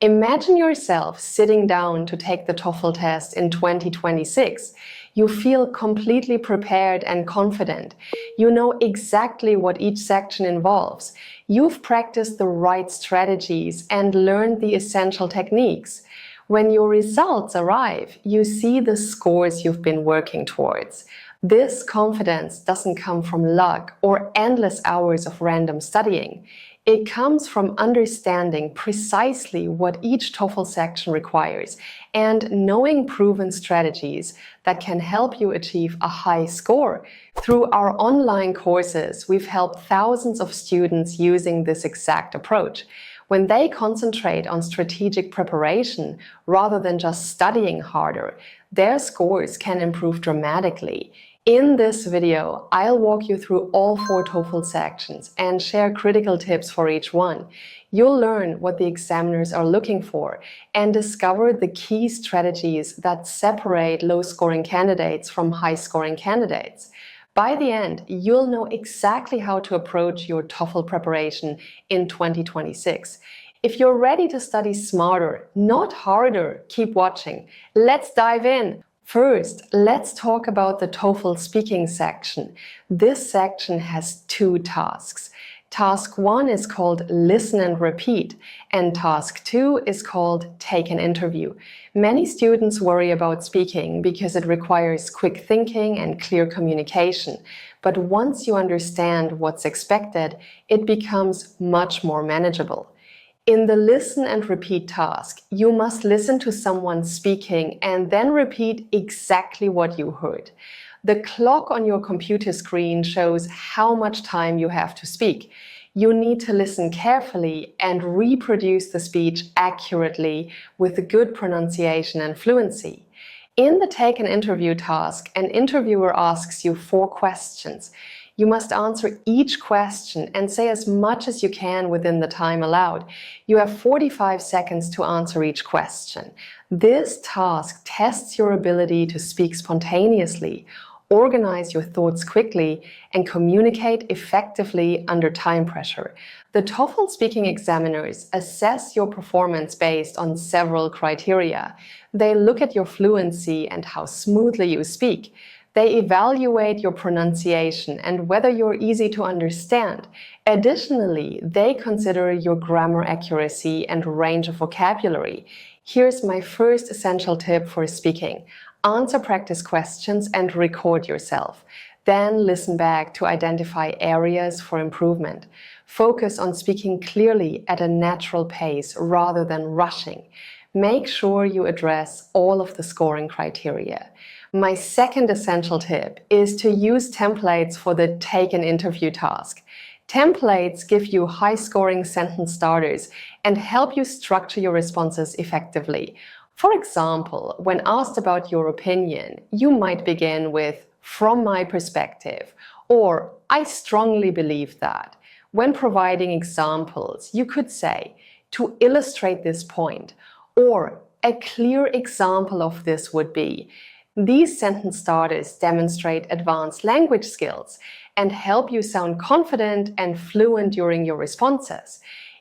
Imagine yourself sitting down to take the TOEFL test in 2026. You feel completely prepared and confident. You know exactly what each section involves. You've practiced the right strategies and learned the essential techniques. When your results arrive, you see the scores you've been working towards. This confidence doesn't come from luck or endless hours of random studying. It comes from understanding precisely what each TOEFL section requires and knowing proven strategies that can help you achieve a high score. Through our online courses, we've helped thousands of students using this exact approach. When they concentrate on strategic preparation rather than just studying harder, their scores can improve dramatically. In this video, I'll walk you through all 4 TOEFL sections and share critical tips for each one. You'll learn what the examiners are looking for and discover the key strategies that separate low-scoring candidates from high-scoring candidates. By the end, you'll know exactly how to approach your TOEFL preparation in 2026. If you're ready to study smarter, not harder, keep watching. Let's dive in. First, let's talk about the TOEFL speaking section. This section has 2 tasks. Task 1 is called Listen and Repeat, and Task 2 is called Take an Interview. Many students worry about speaking because it requires quick thinking and clear communication. But once you understand what's expected, it becomes much more manageable. In the Listen and Repeat task, you must listen to someone speaking and then repeat exactly what you heard. The clock on your computer screen shows how much time you have to speak. You need to listen carefully and reproduce the speech accurately with good pronunciation and fluency. In the Take an Interview task, an interviewer asks you 4 questions. You must answer each question and say as much as you can within the time allowed. You have 45 seconds to answer each question. This task tests your ability to speak spontaneously, organize your thoughts quickly, and communicate effectively under time pressure. The TOEFL speaking examiners assess your performance based on several criteria. They look at your fluency and how smoothly you speak. They evaluate your pronunciation and whether you're easy to understand. Additionally, they consider your grammar accuracy and range of vocabulary. Here's my first essential tip for speaking. Answer practice questions and record yourself. Then listen back to identify areas for improvement. Focus on speaking clearly at a natural pace rather than rushing. Make sure you address all of the scoring criteria. My second essential tip is to use templates for the Take an Interview task. Templates give you high-scoring sentence starters and help you structure your responses effectively. For example, when asked about your opinion, you might begin with "from my perspective" or "I strongly believe that." When providing examples, you could say "to illustrate this point" or "a clear example of this would be." These sentence starters demonstrate advanced language skills and help you sound confident and fluent during your responses.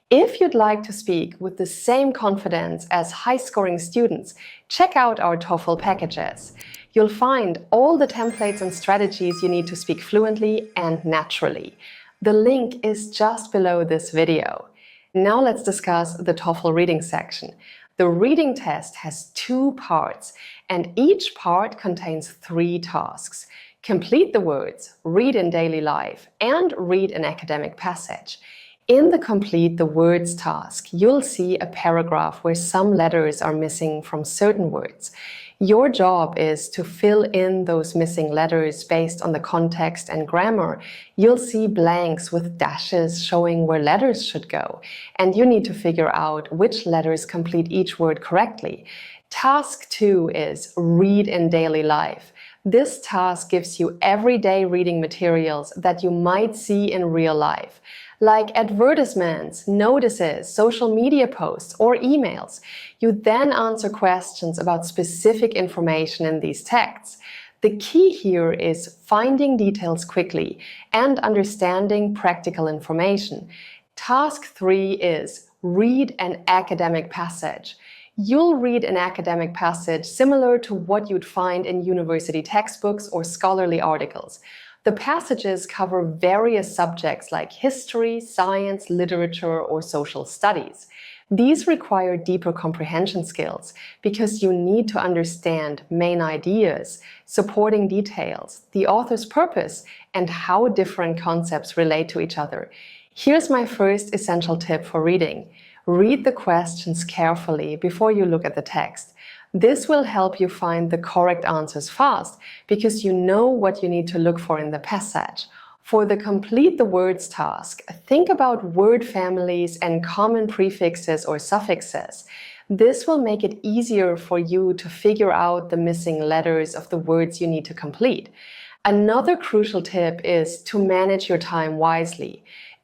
If you'd like to speak with the same confidence as high-scoring students, check out our TOEFL packages. You'll find all the templates and strategies you need to speak fluently and naturally. The link is just below this video. Now let's discuss the TOEFL reading section. The reading test has 2 parts, and each part contains 3 tasks. Complete the words, read in daily life, and read an academic passage. In the Complete the Words task, you'll see a paragraph where some letters are missing from certain words. Your job is to fill in those missing letters based on the context and grammar. You'll see blanks with dashes showing where letters should go, and you need to figure out which letters complete each word correctly. Task 2 is Read in Daily Life. This task gives you everyday reading materials that you might see in real life, like advertisements, notices, social media posts, or emails. You then answer questions about specific information in these texts. The key here is finding details quickly and understanding practical information. Task 3 is read an academic passage. You'll read an academic passage similar to what you'd find in university textbooks or scholarly articles. The passages cover various subjects like history, science, literature, or social studies. These require deeper comprehension skills because you need to understand main ideas, supporting details, the author's purpose, and how different concepts relate to each other. Here's my first essential tip for reading. Read the questions carefully before you look at the text. This will help you find the correct answers fast because you know what you need to look for in the passage. For the complete the words task, think about word families and common prefixes or suffixes. This will make it easier for you to figure out the missing letters of the words you need to complete. Another crucial tip is to manage your time wisely.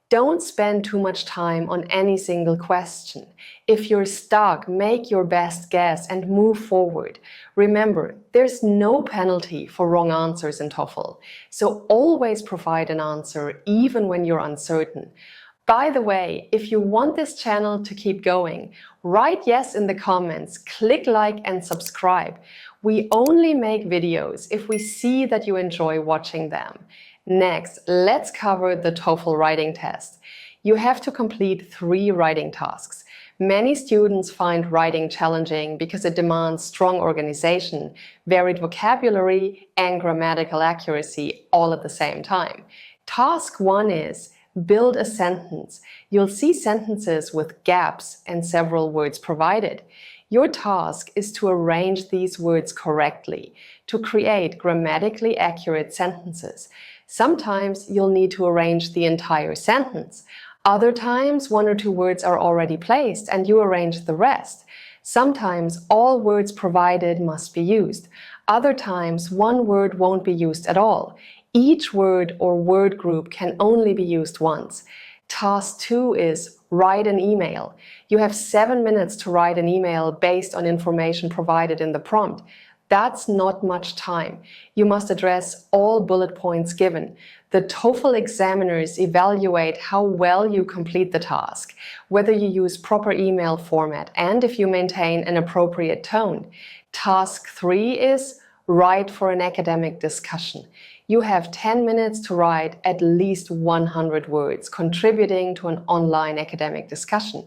Don't spend too much time on any single question. If you're stuck, make your best guess and move forward. Remember, there's no penalty for wrong answers in TOEFL, so always provide an answer even when you're uncertain. By the way, if you want this channel to keep going, write yes in the comments, click like and subscribe. We only make videos if we see that you enjoy watching them. Next, let's cover the TOEFL writing test. You have to complete 3 writing tasks. Many students find writing challenging because it demands strong organization, varied vocabulary, and grammatical accuracy all at the same time. Task 1 is build a sentence. You'll see sentences with gaps and several words provided. Your task is to arrange these words correctly to create grammatically accurate sentences. Sometimes you'll need to arrange the entire sentence. Other times, 1 or 2 words are already placed and you arrange the rest. Sometimes all words provided must be used. Other times, 1 word won't be used at all. Each word or word group can only be used once. Task 2 is write an email. You have 7 minutes to write an email based on information provided in the prompt. That's not much time. You must address all bullet points given. The TOEFL examiners evaluate how well you complete the task, whether you use proper email format, and if you maintain an appropriate tone. Task 3 is write for an academic discussion. You have 10 minutes to write at least 100 words, contributing to an online academic discussion.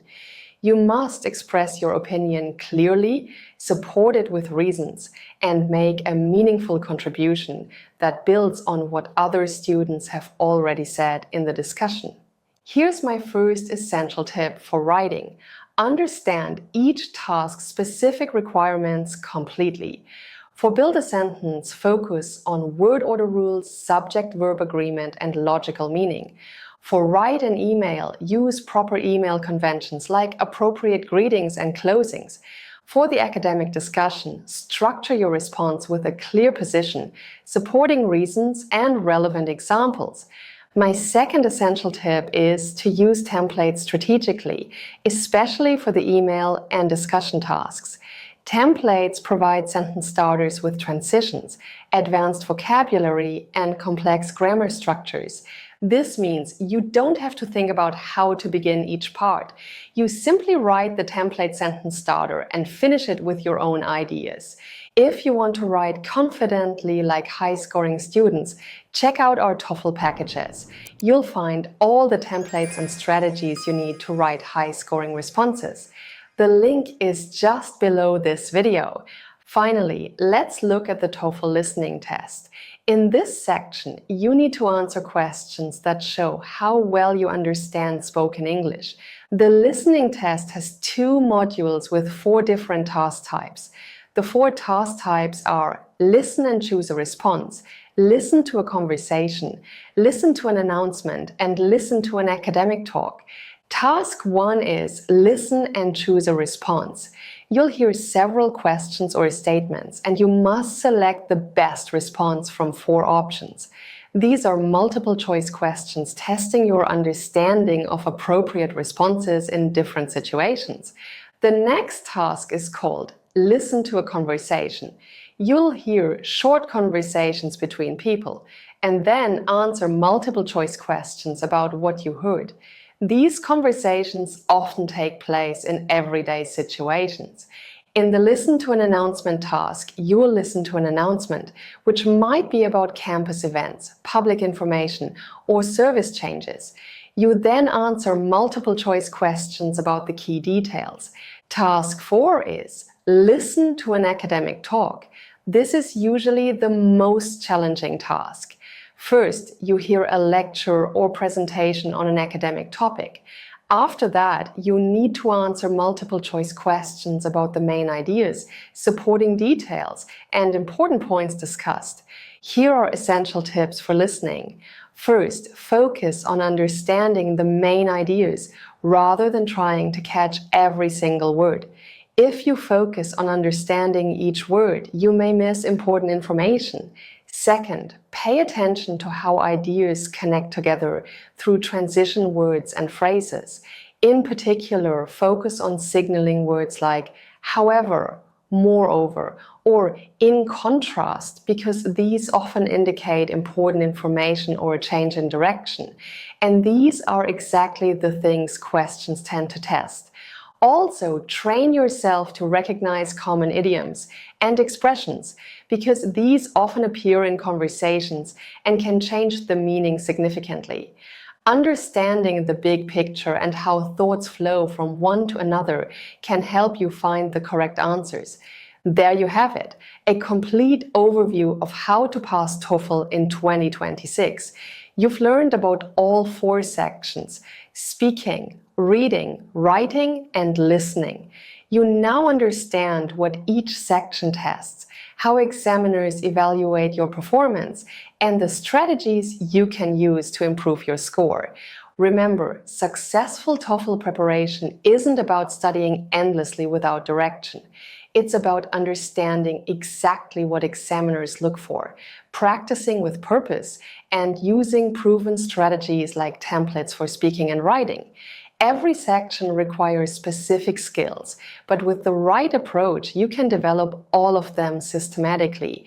You must express your opinion clearly, support it with reasons, and make a meaningful contribution that builds on what other students have already said in the discussion. Here's my first essential tip for writing. Understand each task's specific requirements completely. For build a sentence, focus on word order rules, subject-verb agreement, and logical meaning. For write an email, use proper email conventions like appropriate greetings and closings. For the academic discussion, structure your response with a clear position, supporting reasons and relevant examples. My second essential tip is to use templates strategically, especially for the email and discussion tasks. Templates provide sentence starters with transitions, advanced vocabulary, and complex grammar structures. This means you don't have to think about how to begin each part. You simply write the template sentence starter and finish it with your own ideas. If you want to write confidently like high-scoring students, check out our TOEFL packages. You'll find all the templates and strategies you need to write high-scoring responses. The link is just below this video. Finally, let's look at the TOEFL listening test. In this section, you need to answer questions that show how well you understand spoken English. The listening test has 2 modules with 4 different task types. The 4 task types are listen and choose a response, listen to a conversation, listen to an announcement, and listen to an academic talk. Task 1 is listen and choose a response. You'll hear several questions or statements, and you must select the best response from 4 options. These are multiple choice questions testing your understanding of appropriate responses in different situations. The next task is called listen to a conversation. You'll hear short conversations between people, and then answer multiple choice questions about what you heard. These conversations often take place in everyday situations. In the Listen to an Announcement task, you will listen to an announcement, which might be about campus events, public information, or service changes. You then answer multiple choice questions about the key details. Task 4 is listen to an academic talk. This is usually the most challenging task. First, you hear a lecture or presentation on an academic topic. After that, you need to answer multiple choice questions about the main ideas, supporting details, and important points discussed. Here are essential tips for listening. First, focus on understanding the main ideas rather than trying to catch every single word. If you focus on understanding each word, you may miss important information. Second, pay attention to how ideas connect together through transition words and phrases. In particular, focus on signaling words like however, moreover, or in contrast, because these often indicate important information or a change in direction. And these are exactly the things questions tend to test. Also, train yourself to recognize common idioms and expressions, because these often appear in conversations and can change the meaning significantly. Understanding the big picture and how thoughts flow from one to another can help you find the correct answers. There you have it, a complete overview of how to pass TOEFL in 2026. You've learned about all 4 sections: speaking, reading, writing, and listening. You now understand what each section tests, how examiners evaluate your performance, and the strategies you can use to improve your score. Remember, successful TOEFL preparation isn't about studying endlessly without direction. It's about understanding exactly what examiners look for, practicing with purpose, and using proven strategies like templates for speaking and writing. Every section requires specific skills, but with the right approach, you can develop all of them systematically.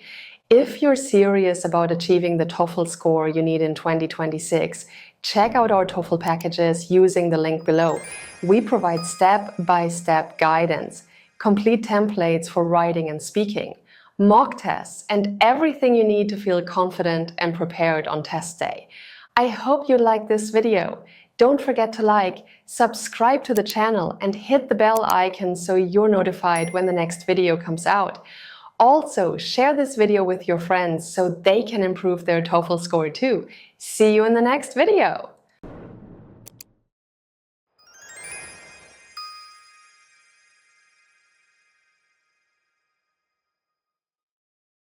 If you're serious about achieving the TOEFL score you need in 2026, check out our TOEFL packages using the link below. We provide step-by-step guidance, complete templates for writing and speaking, mock tests, and everything you need to feel confident and prepared on test day. I hope you liked this video. Don't forget to like, subscribe to the channel, and hit the bell icon so you're notified when the next video comes out. Also, share this video with your friends so they can improve their TOEFL score too. See you in the next video!